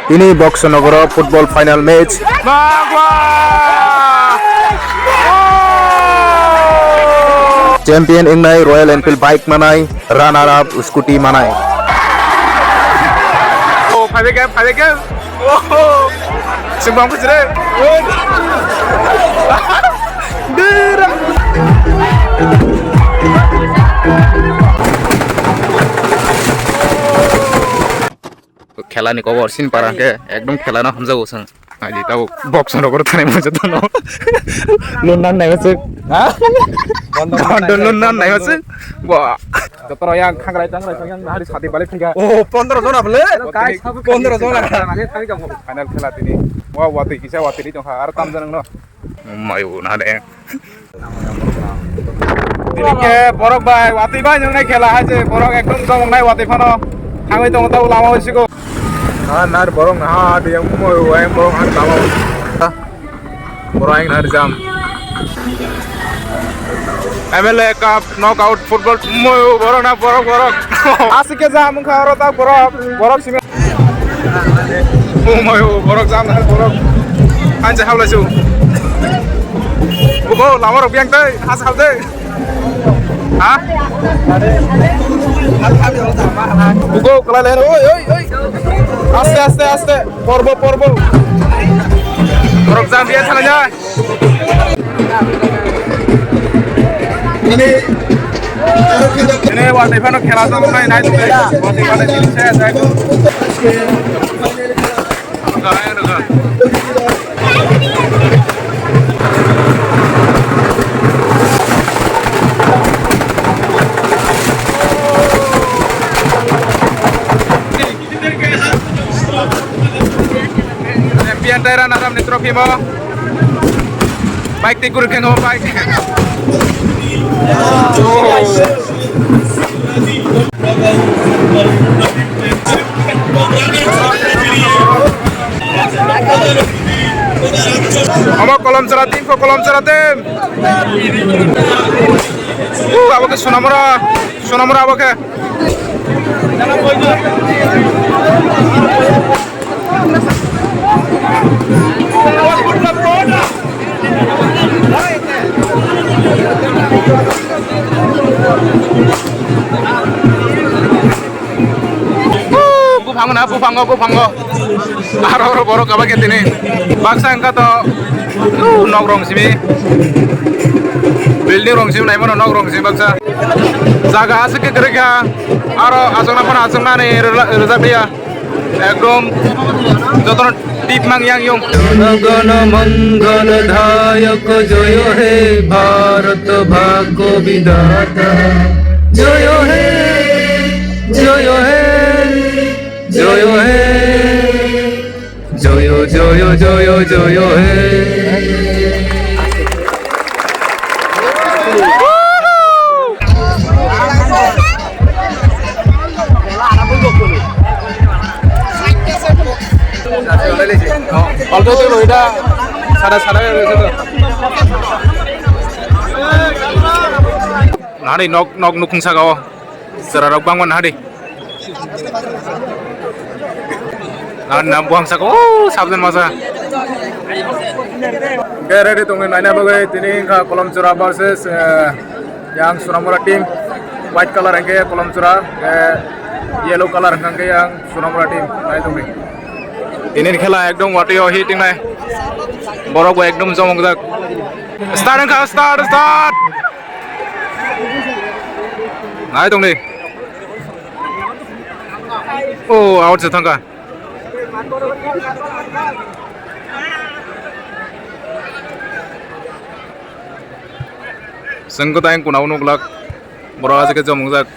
ini Boxonogoro football final match. Champion ingnai Royal Enfield bike manai, runner up scooty manai. Oh, five game. Oh, sembang pujre. খেলা নি কবর scene পারাকে একদম খেলা না হামজা বসন আজি তাও বক্সনগর থানে মজা তো না লন্ডন নাই আছে হ্যাঁ লন্ডন নাই আছে বাহ তোরা yang খাগরাই চাংরাই yang হারি সাথে বালে ফিগা Oh, 15 জন আপলে? 15 জন আগে খালি কাম ফাইনাল খেলা তিনি ওয়া তুই কিসা ওয়া তিনি জংহা আর কাম জানাং ন মায়ু না দে তিনিকে বরক ভাই ওয়াতি ভাই জংনাই খেলা আছে বরক একদম জংনাই ওয়াতি ফানো থাঙৈ দং তাও Lama হইছিগো nar borong ha dia mo yang borong har tama borong nar jam MLA Cup knockout football mo borong na borong asike jam kharo ta borong simi mo borong jam na borong anje hawlasu bugo lamar obyang dei has hal dei ha bugo kala le oi আস্তে পর্ব বরফ জাম দিয়ে চলে যায় এনে ওয়াতে Fanon খেলা তো নাই নাই তো ওয়াতে ফানো জিনিস আছে Piantera naram ni trofi mo bike tikur ke no bike Amo kolom ceratim aboke sunamura aboke bufango aro boro kaba ketini baksa angka to nogrong simi building rong simi nai mono nogrong simi baksa jaga asike kerja aro asongna pon asongna ni rezab dia ekdom jotono deep mang yang yung gana mangal dhayak joyo he bharat bhagyo vidata joyo he joyo he he Aldo tuh udah sada gitu. Nari nok nukung sagaw. Serarok bangun hari. Nah buang sagaw. Sabdan masa. Kere di tunggu nanya bagai ini ka Kolam Curah versus yang Sunamura team. White color yang Kolam Curah, yellow color yang Sunamura team. Nanya tunggu. Ini খেলা একদম ওয়াটিও heating নাই বড় একদম জমকদাক start নাই দংনি ও out যে থাঙ্কা जोंखौ दाइन कुनाव नुग्लाक बर' आजिखे जमकदाक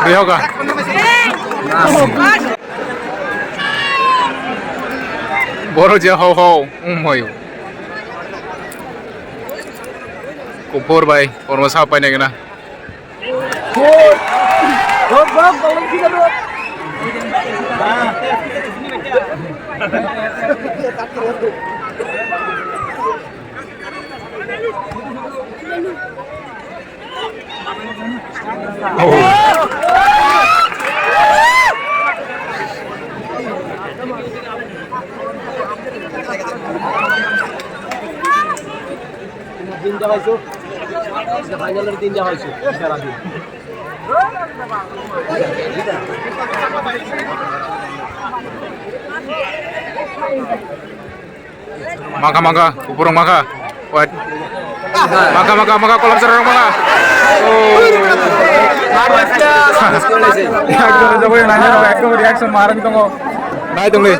Rihoga. Boro je ho. Moyo. Kupur bay. Ormo sapai ne gina. দিন দেখাইছো ফাইনালের দিন দেখাইছো সারা দিন Maka upurong maka. Wait. Maka kolam serang maka. Oh. Ekdom jago yang nanya ekdom reaction marah gitu kok. Naik dong nih.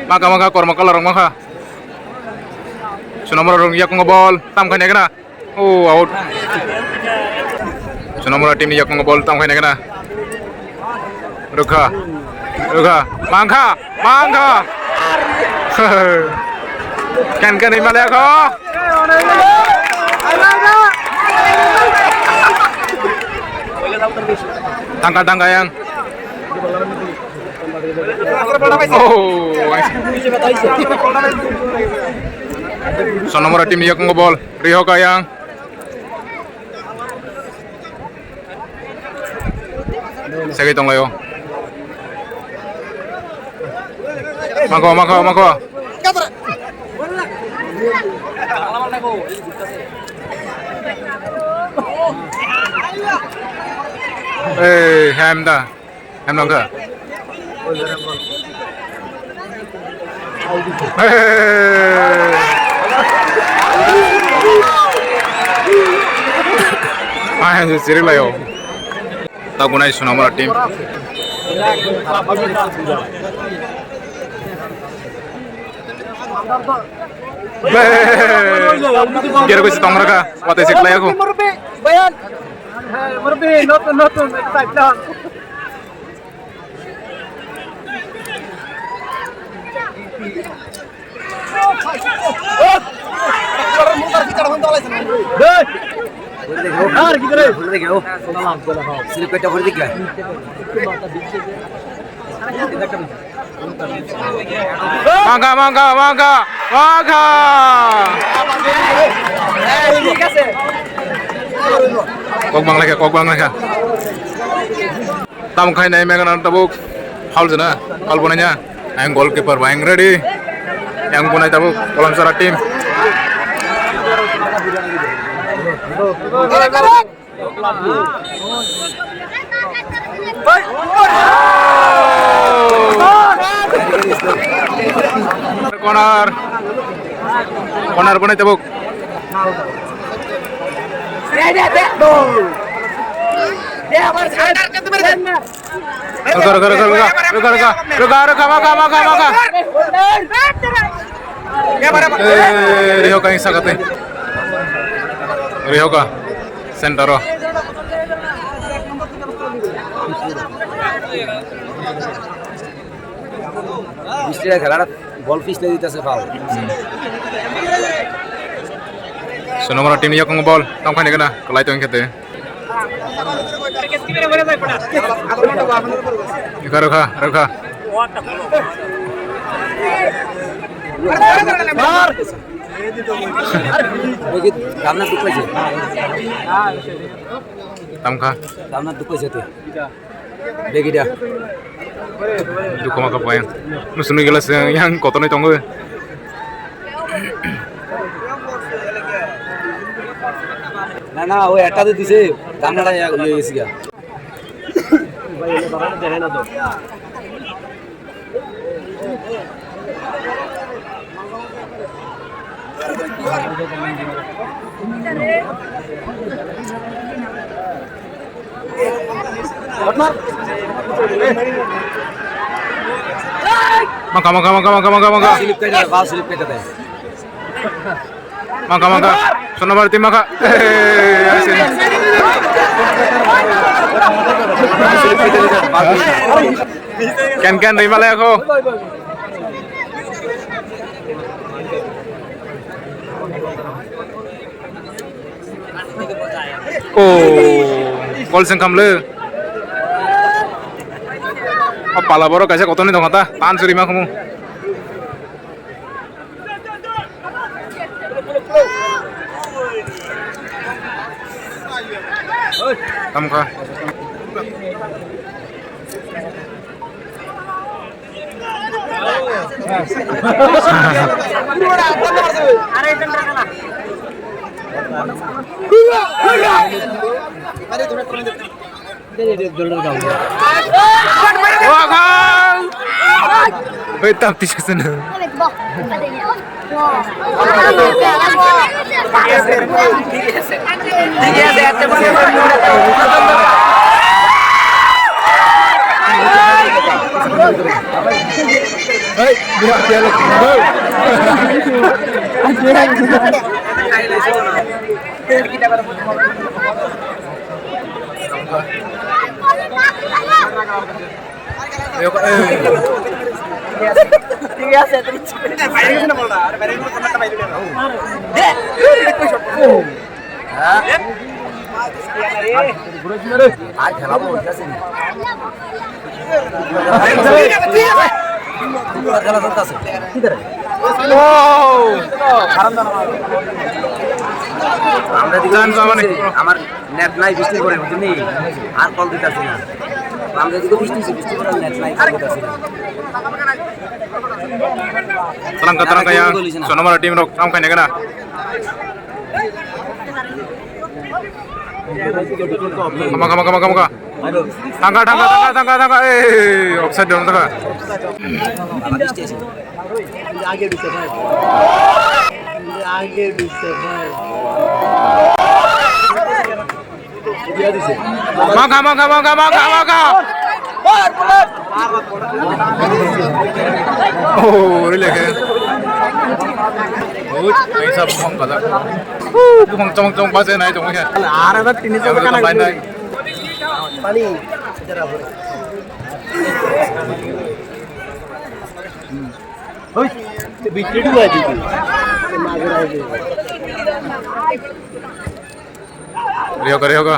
Maka kor maka larang maka. Sunomor orang yak ngebol, tam kene kena. Oh out. Sunomor tim yak ngebol tam kene kena. Ruka. Mangka. Kan imale ako. Tangka yang. Oh. So nomor tim yak ngebol, Rio Kayang. Sige tong layo. Mako. Ham dong ke? Siri layo. Tak guna isu nomor tim. Kira ko si tong raga, wate siklay ako. Bayan. Marbe, notun, type lang. Mangga. Kok bang lagi. Tam khai nahi megan tabuk haul jana, haul bunanya. Yang goalkeeper bang ready. Yang bunai tabuk kolam sara tim. Corner bunai tabuk. Maka. Rio ka isa kate. Rio ka sentaro. বৃষ্টিটা খেলাটা বল পিছলে দিতেছে foul Sonomor tim yak ngebol, tam kene kena, kelai tuh kete. Ruka. দামনা দুপাইছে Tamka, দামনা দুপাইছে তো বেগিটা duko maka poin. Nusunu gelas yang kotonnya tonggo. না ওই একটা তো দিছে দামনাটা ইয়ে গেছে গা দেখে না তো Maka. স্লিপ কেটে বাল স্লিপ কেটে দেয় Maka. Sonomor tim maka. Ken rimale ako. Gol sengkam le. Pala boro kaisa kotone dong kata, tan surima kamu. Tamka. Wait, tapi sana. আমার নেট নাই বৃষ্টি করে বুঝলি আর কল দিতেছি না আমরা দিকে বৃষ্টি করে নেট নাই কল দিতেছি না Terang yang sono mara tim rok am kanya kana. Kama. Tangga. Offside dong tangga. Maka. Oh, really? बहुत पैसा बुखांग कदा बुखांग चमक बासे नहीं तो मुझे आ रहा था तीन सौ का ना पानी जरा ओए बिजली डूबा दी रियो का लगा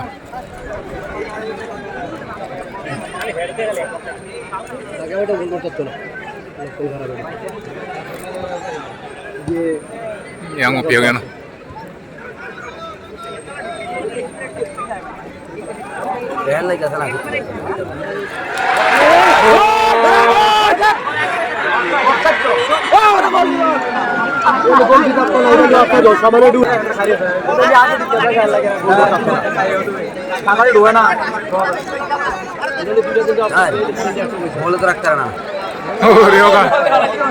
बेटा गोल करते ना कोई खराब है yang ngopi ya kan Real lagi kesana oh Rio kan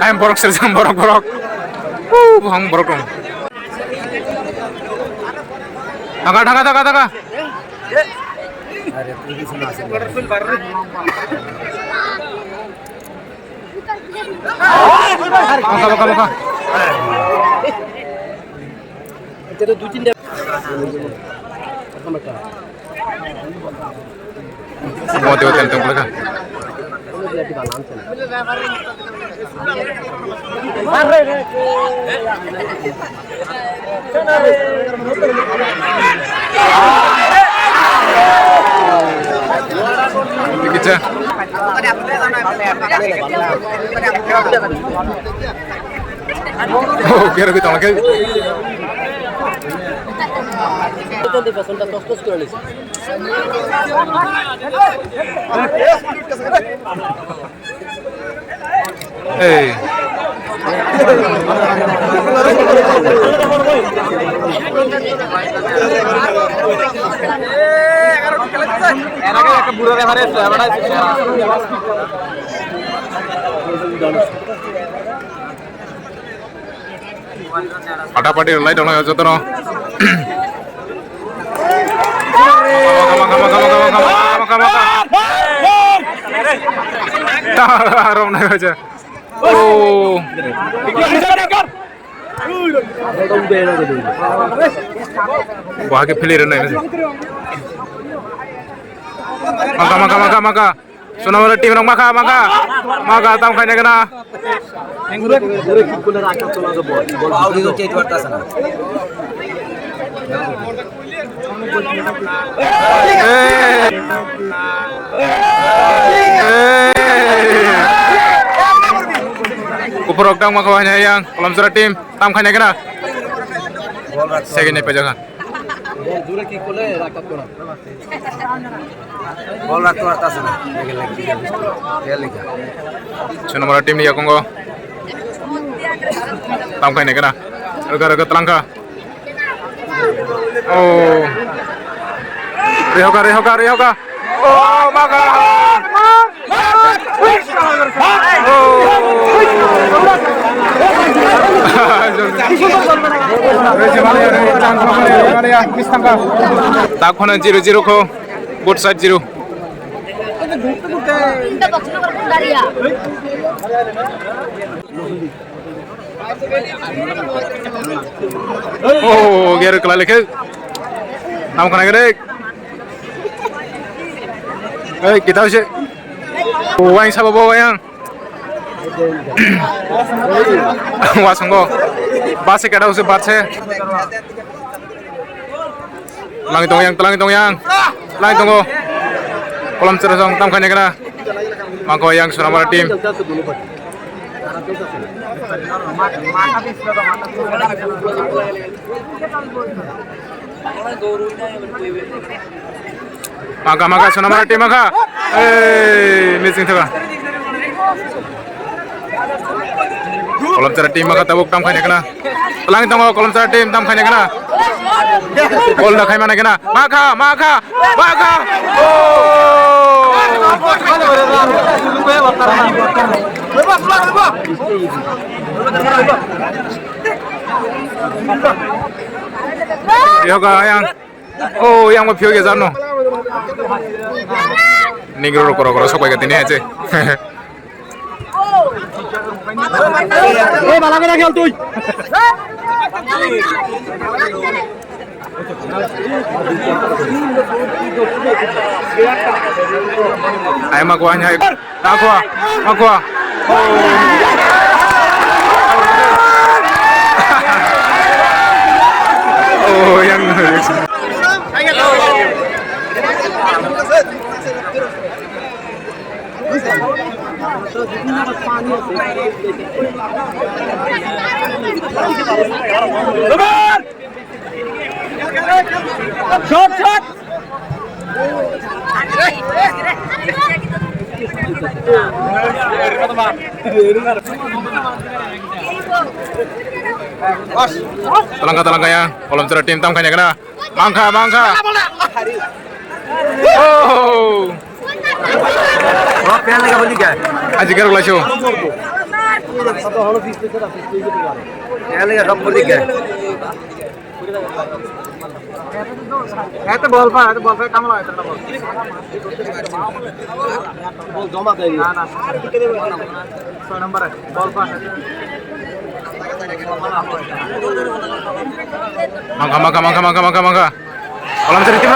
ayam borok serjam borok buang borok dong Tangga. Maka. Itu dua cinta. Mau tengok tentang mereka. Dikit ya. Oh, kira kita lagi. Itu di pasal tos করে নিছে এই বুড়ো reference ফাটাফাটি light on হয়ে যত না Arom na aja. Oh. Wah, ke player na ini. Maka. Suna wala team maka. Maka tam khane kana. Audio change করতেছে না Kuprok dang makawanya yang kolam surat tim tam khane kana. Second pe jaga. বল রাখতে পারতাছে না Cuma nomor tim dia Kongo. Tangkai nih kena. Rega telangka. Oh. Rihoka. Oh, maka. Tak kena 0-0 ko. Both side 0. Oh, gear kelal ke? Nam kena gede. Kita usah. Wang siapa bawa yang? Wasonggo. Basi kada usah baca. Langit tong yang. Kolam cerasong tam kanya kena. Mako yang Sonamara tim. Maka Sonamara tim maka. Missing thaga. Kolam cerah tim maka tabuk tam kanya kena. Langit tong kolam cerah tim tam kanya kena. Gol dah khai mana kena. Maka. Oh. Yoga yang. Oh, yang mau piu ke sana. Ningro koro sok ke tini aja. Malah kena khel tuh. Ayo makuahnya. Aku. Oh, yang Shot. Telangka ya. Kolam cerah tim tam kanya kena. Mangka. Oh. Oh, pengen lagi boleh kan? Aji karo lasyo. Pengen lagi kap boleh kan? Itu ball pa kamu lah itu ball. Ball jama deh. Nah. So number ball pa. Mangka. Kolam cerah tim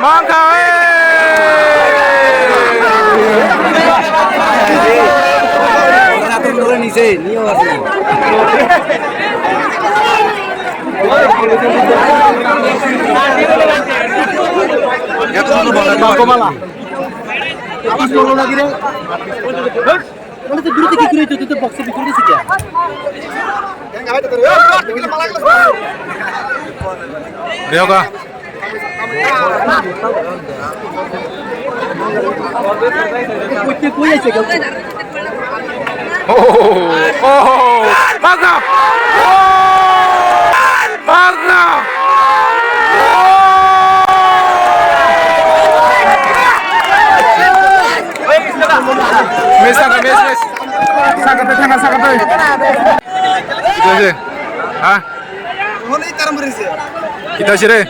Mangka. Rihoka. Oh, maka. Miss. Sangat. Itu aja. Hah? Kita sih deh.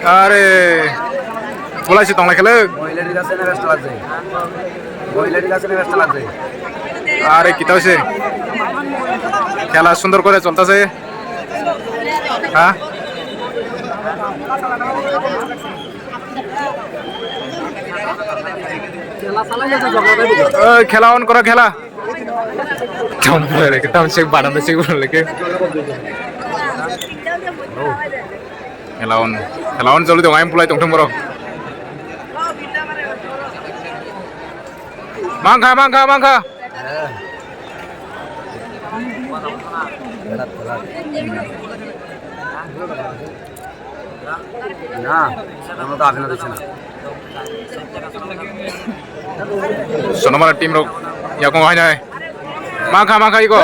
Are. Bola sih tong lagi le. Are kita sih. খেলা সুন্দর করে চলতেছে হ্যাঁ খেলা on করো খেলা বানাতে খেলা অন চলো তো আমি পুলাই তংথং করো মাংখা না আমরা তো আগে না দিচ্ছি না Sonoma team rok ya kung hai maka iko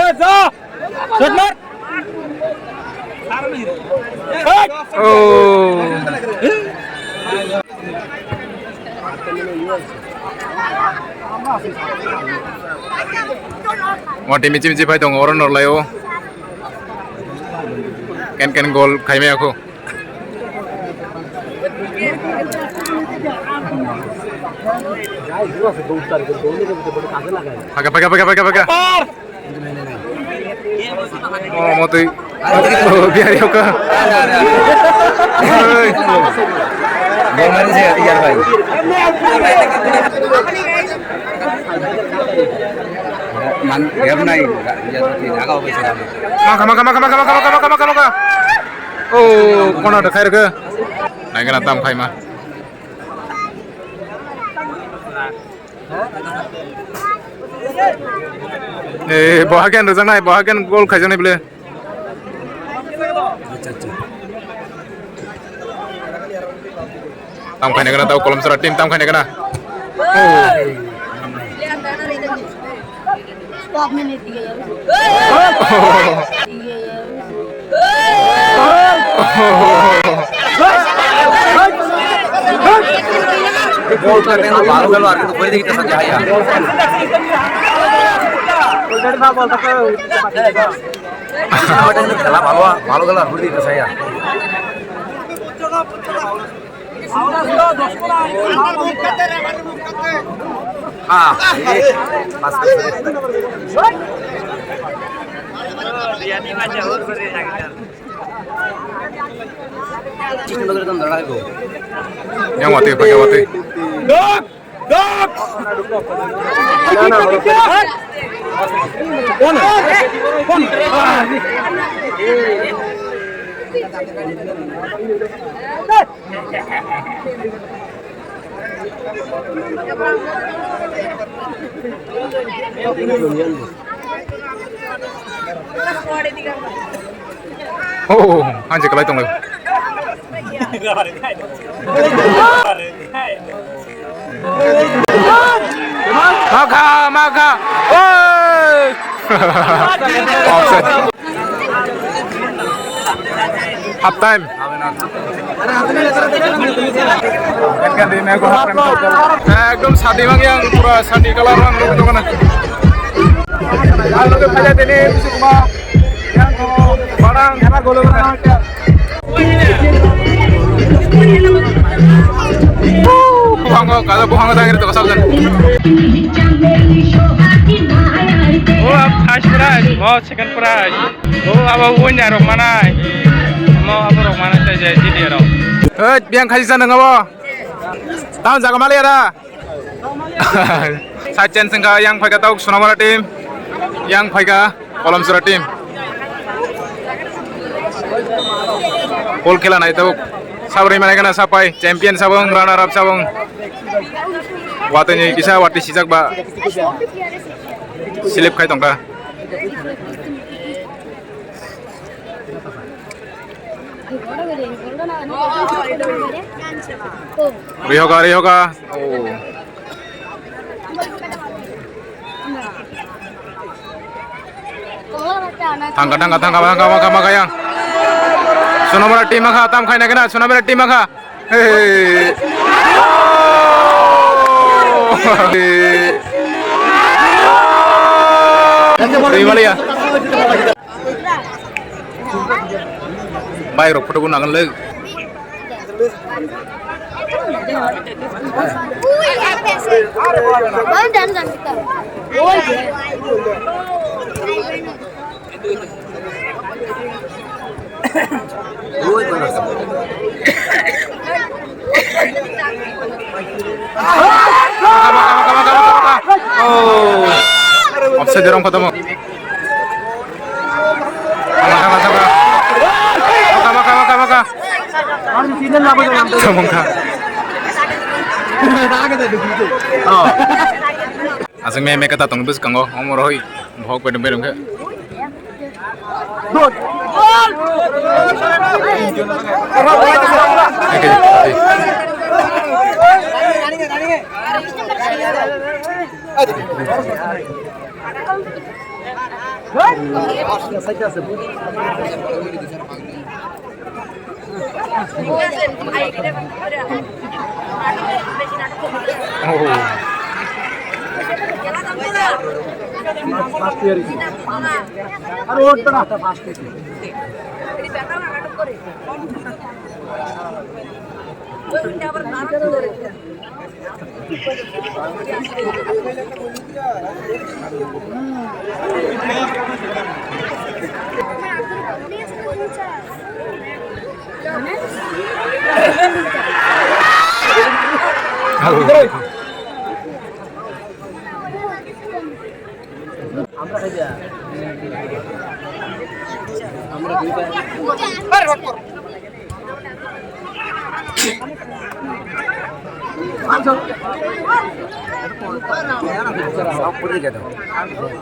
oh mau tim mici pai dong orang norlayo ken gol khaime aku pakai. Oh, mau tuh. Biar yuk ke. Gol mari saya tiga भाई man game নাই agak Maka. Oh, kono ada khair ke? Naik kena tam khai mah. Bahagian rezang naik, bahagian gol khai jane bile. Tam khai kena tahu kolom serat tim tam khai kena. Oh. Stop minute dia. gol ka kena baru gol ar কিন্তু করে দিতে সঞ্জয় ভাইয়া already না বল থাকে খেলা ভালো গেল আর করে দিতে ভাইয়া হ্যাঁ পাস রিয়ানি মাঝে ওর করে রাখা চিকন করে দম ধরা গো Yang pakai mati. Dok! Oh, anjir kelai tong. Maka. Oi. Offside. Half time. Kan di nego half time. Ekdom sadi bang yang pura sadi kalah bang itu mana? Kalau ke pajak ini mesti cuma yang barang karena gol mana? Buang tangir itu kesal kan? Oh, first prize, mau second prize. Oh, apa punya rok mana? Mau apa rok mana saja jadi rok. Biang kasih sana nggak boh? Tahu jaga mali ada? Sajen sengka yang pakai tahu Sonoma tim, yang pakai kolom surat tim. Gol kila na itu. Sabri mana kena sapai champion sabung runner up sabung watanya kisah wati sijak ba silip kai tongka rihoga oh tangga maka yang Sonoma tim maka tam khai na kena Sonoma tim maka Rimalia Baik rok foto gunakan lagi Oh, offside orang ketemu. Maka. Asing me kata tong bus kanggo omor hoi. Bhok pedem pedem ke.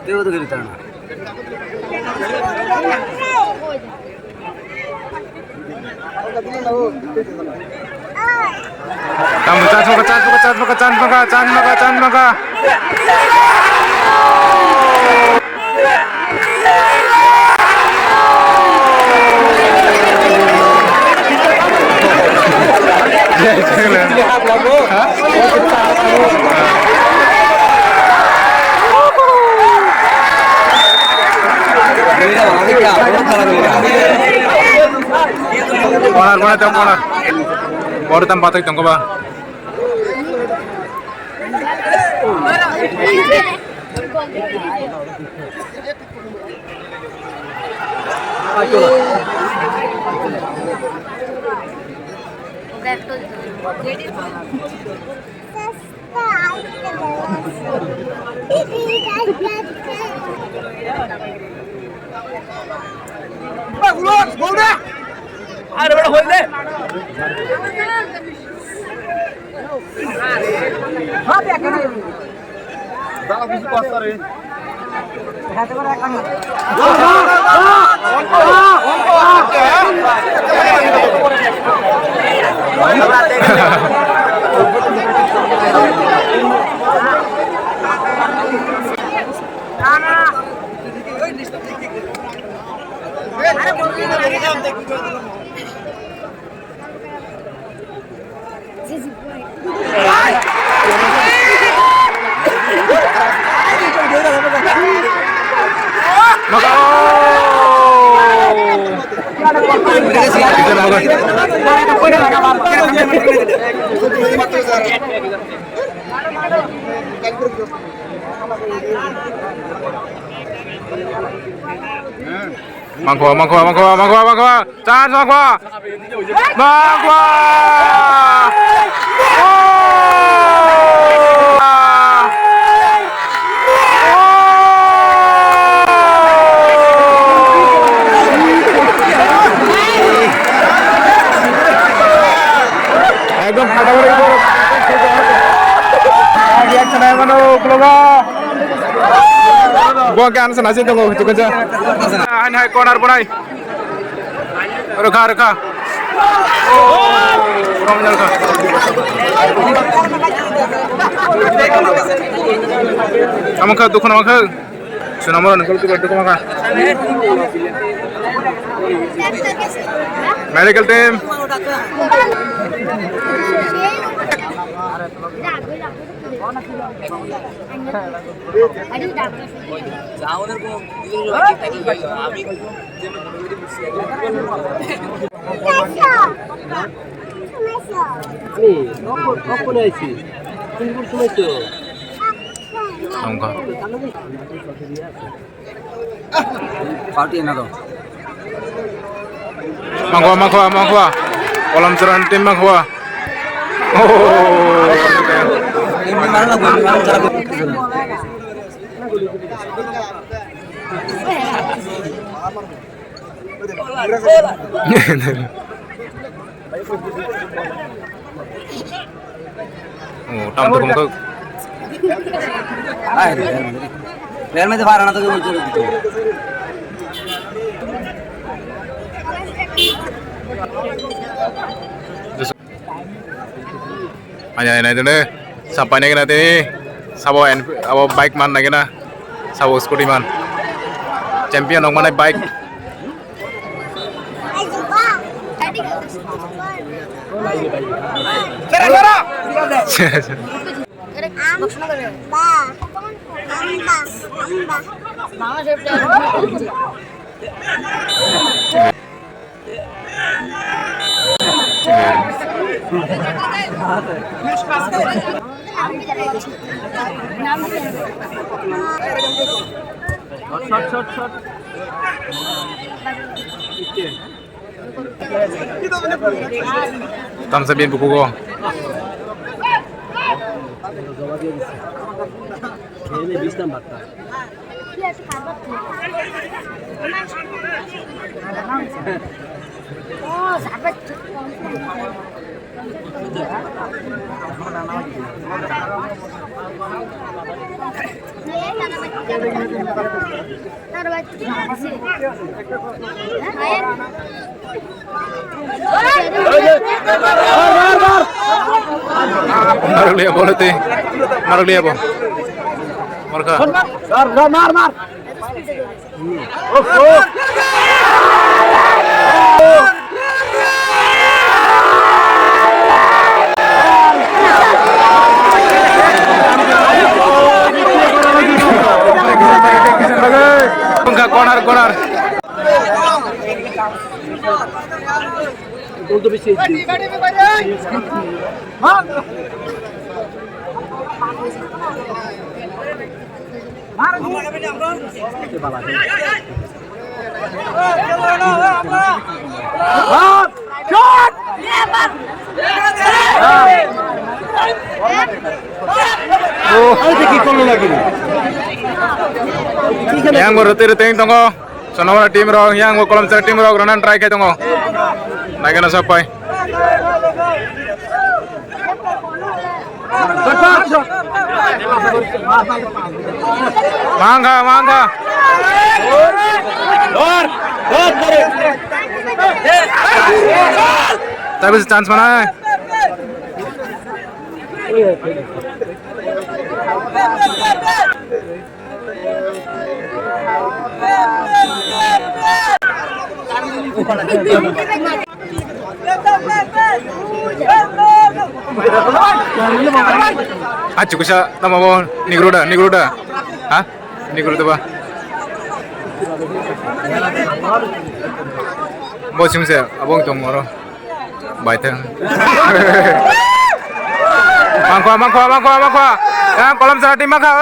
কেউ তো গেলি না Can maka. Baru tempat itu tunggu ba. Ada berapa hol deh? Dalam visi pasar ini. Mangkwa. Chance Mangkwa. Ekdom ফাটাফাটি reaction ayo mano keluar. Gua ke anas nasi tunggu itu kerja. Hai corner bunai. Reka. Oh, kurang menjaga. Kamu ke dukun kamu ke. Sunamor nikol tu dukun kamu. Medical team. Mangkwa. Kolam seran tim Mangkwa. Oh. Oh, tamu kamu ke? Real में तो बाहर आना तो Hanya ini deh, sampai nih nanti sabo bike man lagi na, sabo scooty man, champion orang mana bike. Tam sabihin buku ko. Ini 20 নাম্বারটা Oh, sahabat. Naruh lihat bola teh, naruh lihat bola. Mereka. মার Enggak corner. বলতে বেশি Yang rete tunggu. Sonora tim ro, yang kolam ser tim ro, renan try kayak tunggu. Naik na sampai. Mangga. Tapi chance mana? Cukup sih nama bawah Nigruda, hah? Nigruda apa? Bosing sih, abang tunggu orang, baik Mangkwa, yang kolam serati mangkwa,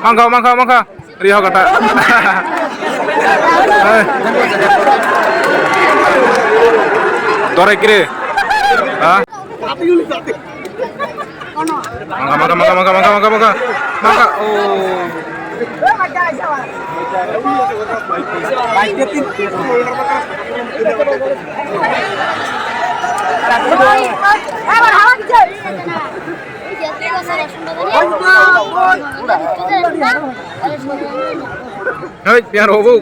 mangkwa, Rio kata. Dore kiri, ah? Mangga, oh. Hei, biar robok.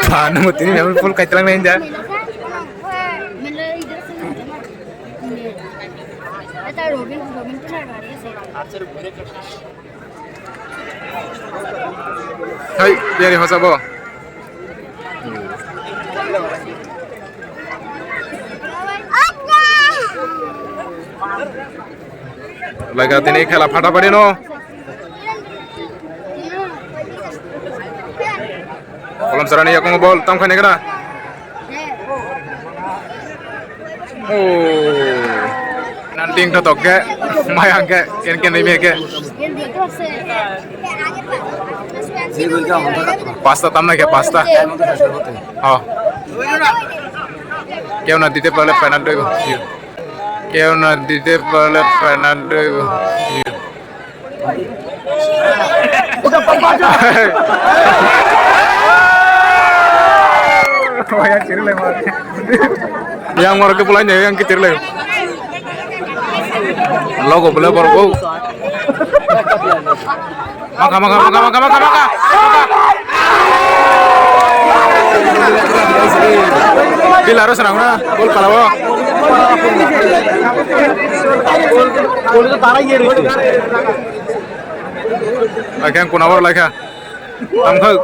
Anu ini memang full kacang ninja. Hei, biar hosabo. Lagat ini khela phata padi no. Kolam serani aku bol tam khane kena. Oh. Nanti yang totok ke, mayang ke, kian ini ke. Pasta tamna ke pasta. Oh. Kau nanti te pale penalti go. Kau nanti te pale penalti go. Yang kiri lewat. Yang mau ke pulangnya yang kiri lewat. Logo boleh baru. Maka. Pilaro senang na, gol palawo. গোল তো তারাই গিয়ে রয়েছে Akan kunawar lagi. Tamkhal.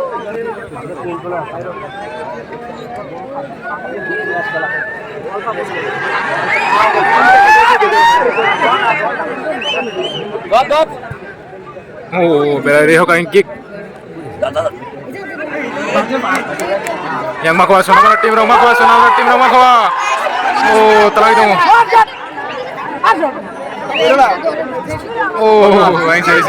Oh, berari hoka kick. Yang makwa sama tim Roma makwa sama tim Roma makwa. Oh, telah itu. Oh, aing saya.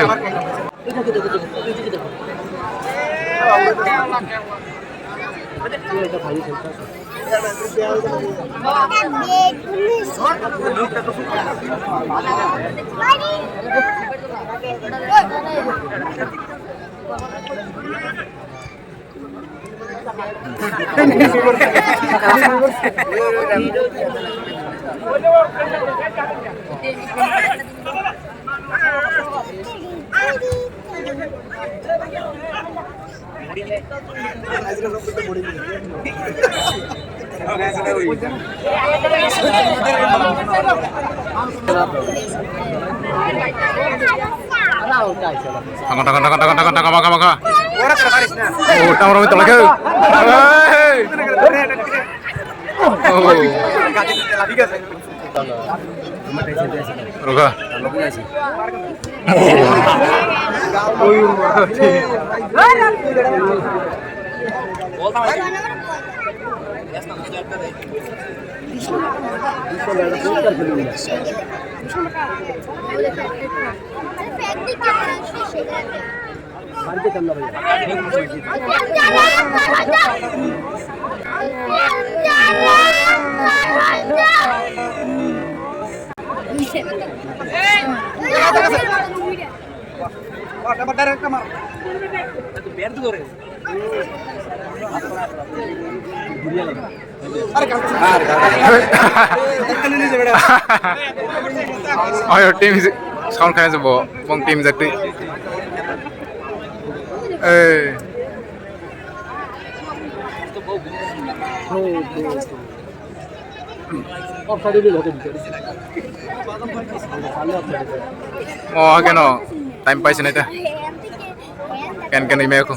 Takkan maka. Oh, tamu itu lagi. Oh. Roga. Oh, your team is sound kinds of one team exactly. Hey. Oh, kano time pass na ito. Kan email ko.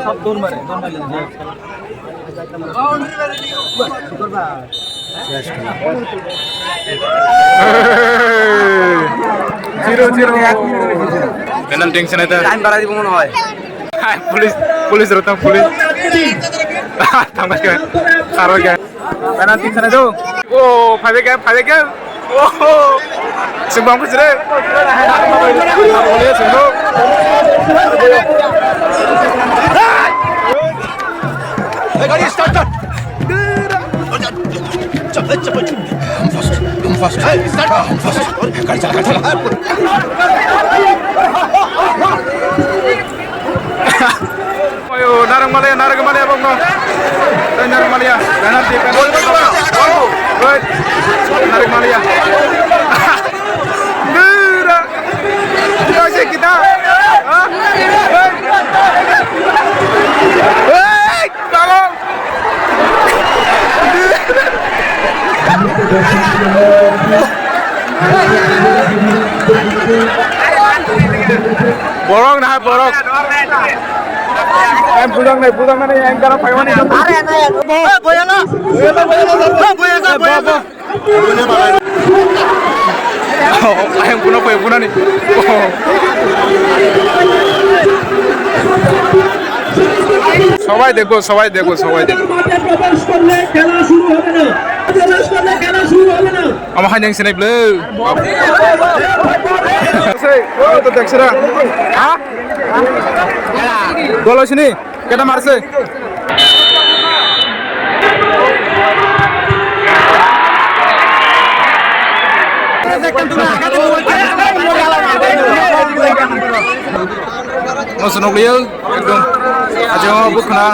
সব দৌড় মারে Zero. Penalty tension itu. Time বাড়াই দিব মনে হয় Polis datang polis. Tambah ke. Karo ke. Penalty tension itu. Oh, five game. Oh. Sumbang pusre. Boleh sumbang. Ready, start. Cepat. Fast. Hey, start. Fast. Kacau. Ayo, narang Malia bang. Narang Malia. Penalti. Right. Narang Malia. Kita kita. Hey, tolong. Borong. Budang na yang cara paiwan itu. Boyana. Oh, ayam punya nih. সবাই দেখো আমার high junction নাই ব্লে তো দেখছ না হ্যাঁ গোল হইছে কেটা মারছে Nosunogliel एकदम ajo bukhna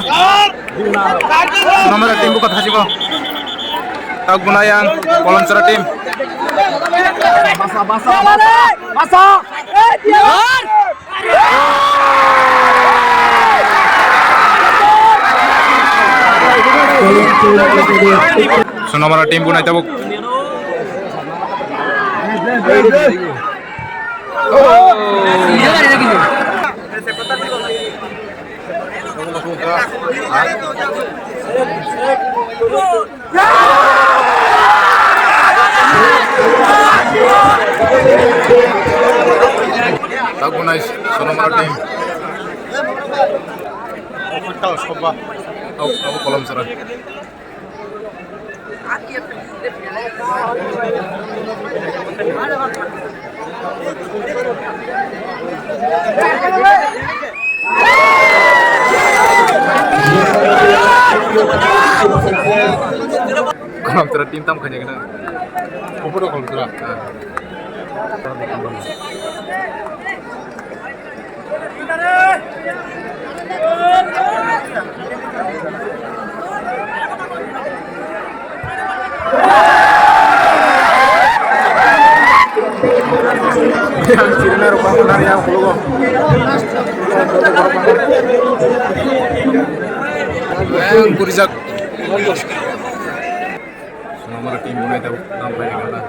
nomor tim buka thasibo tak gunayang Polonsara tim Sonamara tim punai tabuk. Tahu nice, Sonamara tim. Aku kolam serang. Kolam serang tim tam kanya kena. Apa dah kolam serang? Yang sirine rupa benar yang puluh. Yang kurizak. Nomor tim mulai tahu sampai yang mana.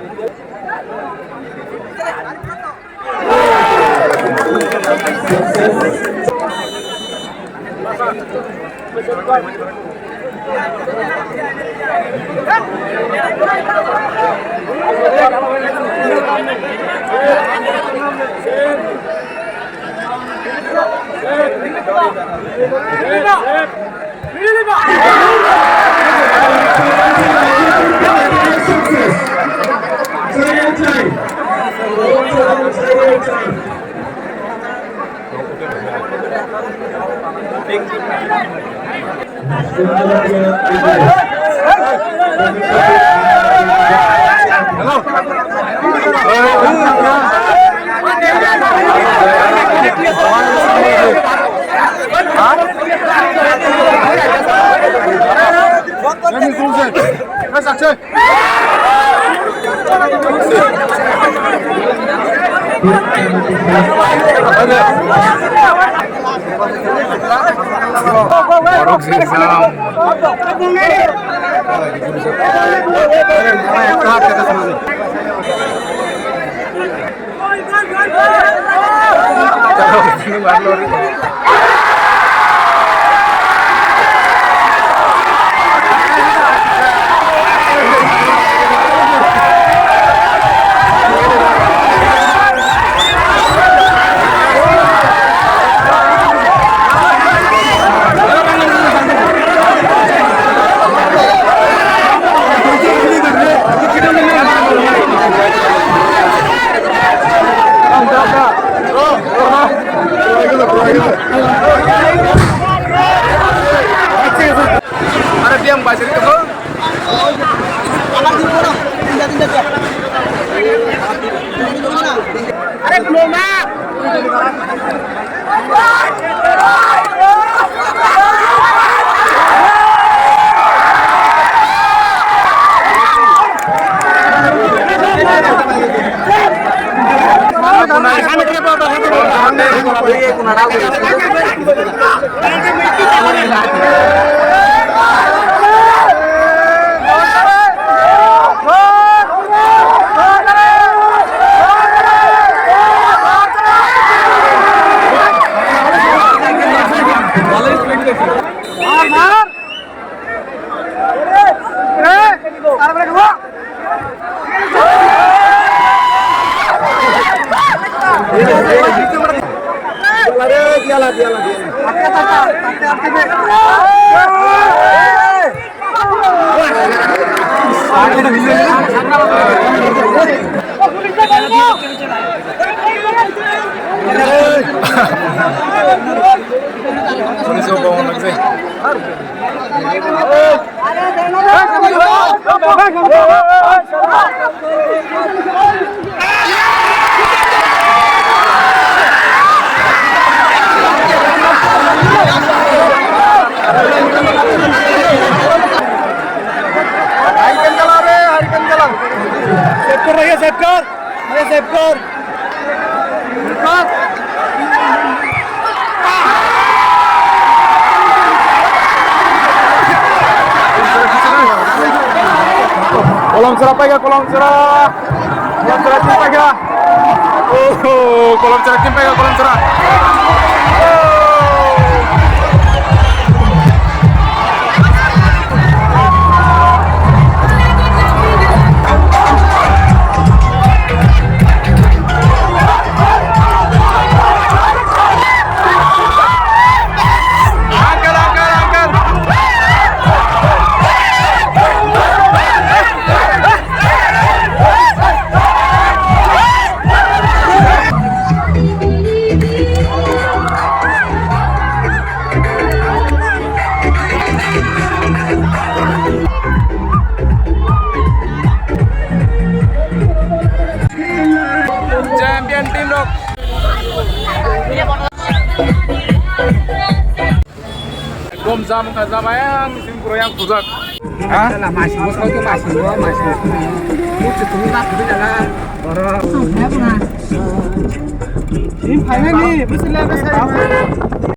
Ada diam bahasa itu kok. Ada belum nak? Kolom cerah pega, kolom cerah tim pega. Oh, kolom cerah tim pega, kolom cerah. Champion tim dok. Gom jam ka jamayang sim yang kuzak. Hah? Masih bos kau tu masih masih. Muncul tu nak tu jalan. Orang. Ini final nih, mesti lepas saya.